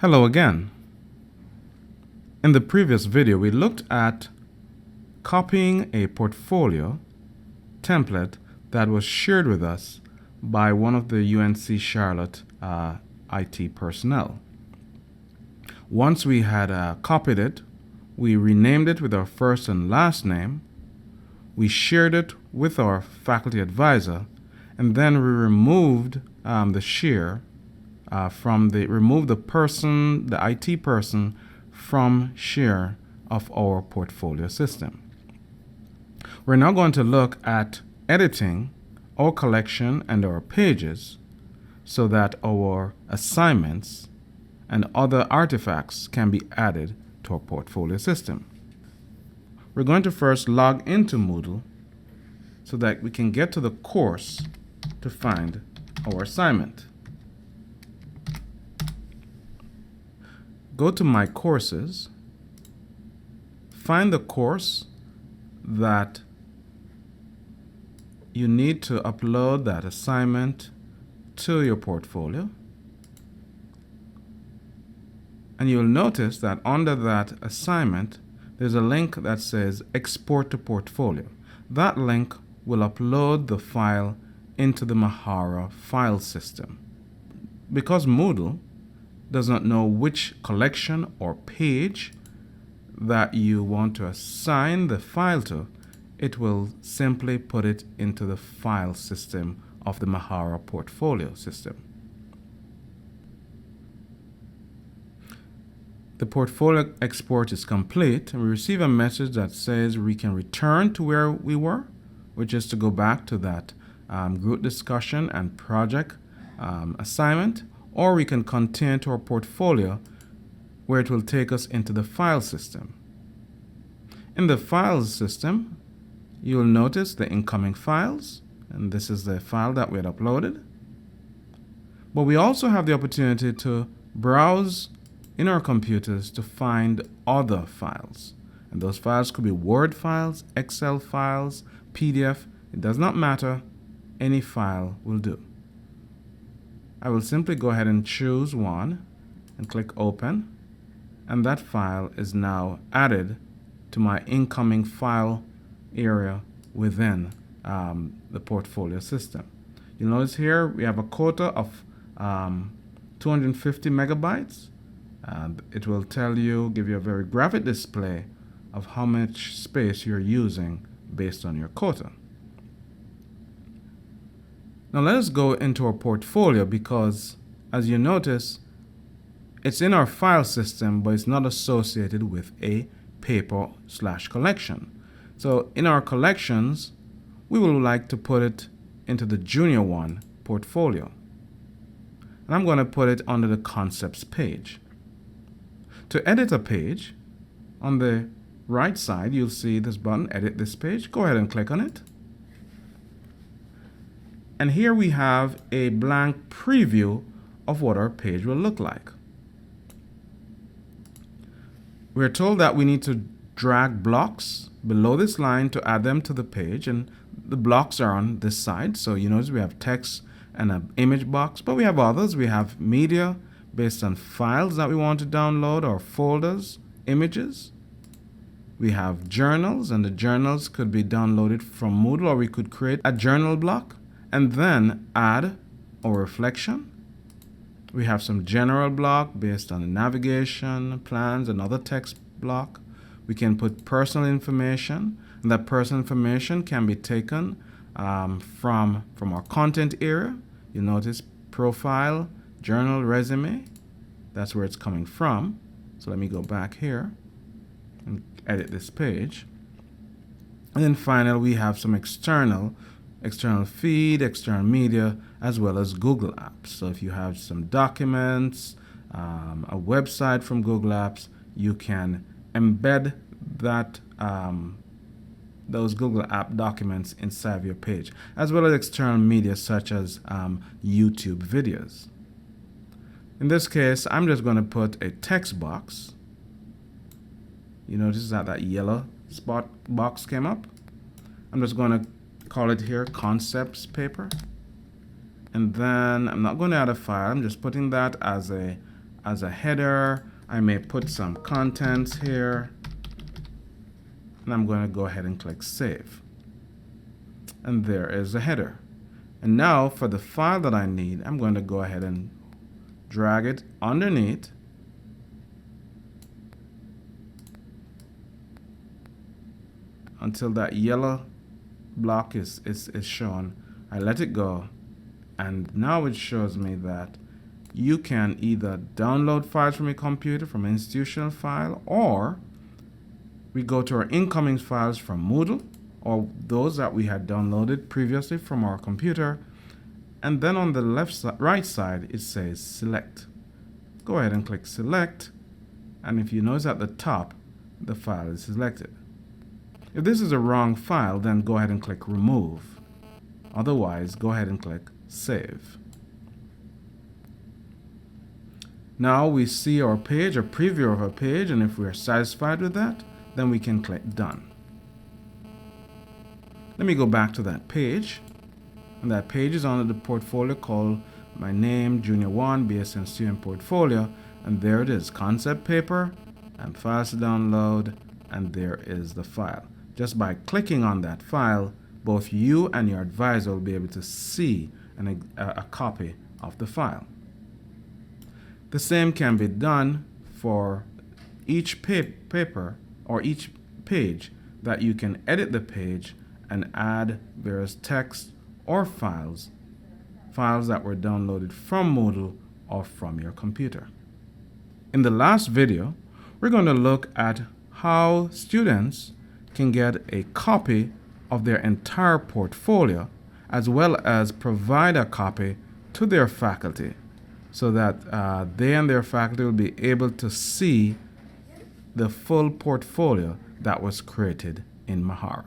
Hello again. In the previous video, we looked at copying a portfolio template that was shared with us by one of the UNC Charlotte IT personnel. Once we had copied it, we renamed it with our first and last name, we shared it with our faculty advisor, and then we removed the share remove the IT person from share of our portfolio system. We're now going to look at editing our collection and our pages so that our assignments and other artifacts can be added to our portfolio system. We're going to first log into Moodle so that we can get to the course to find our assignment. Go to My Courses, find the course that you need to upload that assignment to your portfolio. And you'll notice that under that assignment, there's a link that says Export to Portfolio. That link will upload the file into the Mahara file system. Because Moodle does not know which collection or page that you want to assign the file to, it will simply put it into the file system of the Mahara portfolio system. The portfolio export is complete, and we receive a message that says we can return to where we were, which is to go back to that group discussion and project assignment, or we can continue to our portfolio where it will take us into the file system. In the files system, you'll notice the incoming files, and this is the file that we had uploaded. But we also have the opportunity to browse in our computers to find other files. And those files could be Word files, Excel files, PDF. It does not matter. Any file will do. I will simply go ahead and choose one and click Open, and that file is now added to my incoming file area within the portfolio system. You'll notice here we have a quota of 250 megabytes. It will give you a very graphic display of how much space you're using based on your quota. Now let us go into our portfolio because, as you notice, it's in our file system, but it's not associated with a paper/collection. So in our collections, we would like to put it into the Junior 1 portfolio. And I'm going to put it under the Concepts page. To edit a page, on the right side, you'll see this button, Edit this page. Go ahead and click on it. And here we have a blank preview of what our page will look like. We're told that we need to drag blocks below this line to add them to the page, and the blocks are on this side. So you notice we have text and an image box, but we have others. We have media based on files that we want to download, or folders, images. We have journals, and the journals could be downloaded from Moodle, or we could create a journal block and then add our reflection. We have some general block based on the navigation, plans, another text block. We can put personal information, and that personal information can be taken from our content area. You'll notice profile, journal, resume. That's where it's coming from. So let me go back here and edit this page. And then finally, we have some external feed, external media, as well as Google Apps. So if you have some documents, a website from Google Apps, you can embed that those Google App documents inside of your page, as well as external media such as YouTube videos. In this case, I'm just going to put a text box. You notice that yellow spot box came up. I'm just going to call it here Concepts Paper. And then I'm not going to add a file. I'm just putting that as a as a header. I may put some contents here. And I'm going to go ahead and click Save. And there is the header. And now for the file that I need, I'm going to go ahead and drag it underneath. Until that yellow block is shown. I let it go. And now it shows me that you can either download files from your computer from institutional file, or we go to our incoming files from Moodle, or those that we had downloaded previously from our computer. And then on the right side, it says Select. Go ahead and click Select. And if you notice at the top, the file is selected. If this is a wrong file, then go ahead and click Remove. Otherwise, go ahead and click Save. Now we see our page, a preview of our page, and if we are satisfied with that, then we can click Done. Let me go back to that page. And that page is under the portfolio called my name, Junior 1, BSN Student Portfolio. And there it is, concept paper and files to download. And there is the file. Just by clicking on that file, both you and your advisor will be able to see a copy of the file. The same can be done for each paper or each page, that you can edit the page and add various text or files that were downloaded from Moodle or from your computer. In the last video, we're going to look at how students can get a copy of their entire portfolio, as well as provide a copy to their faculty, so that they and their faculty will be able to see the full portfolio that was created in Mahara.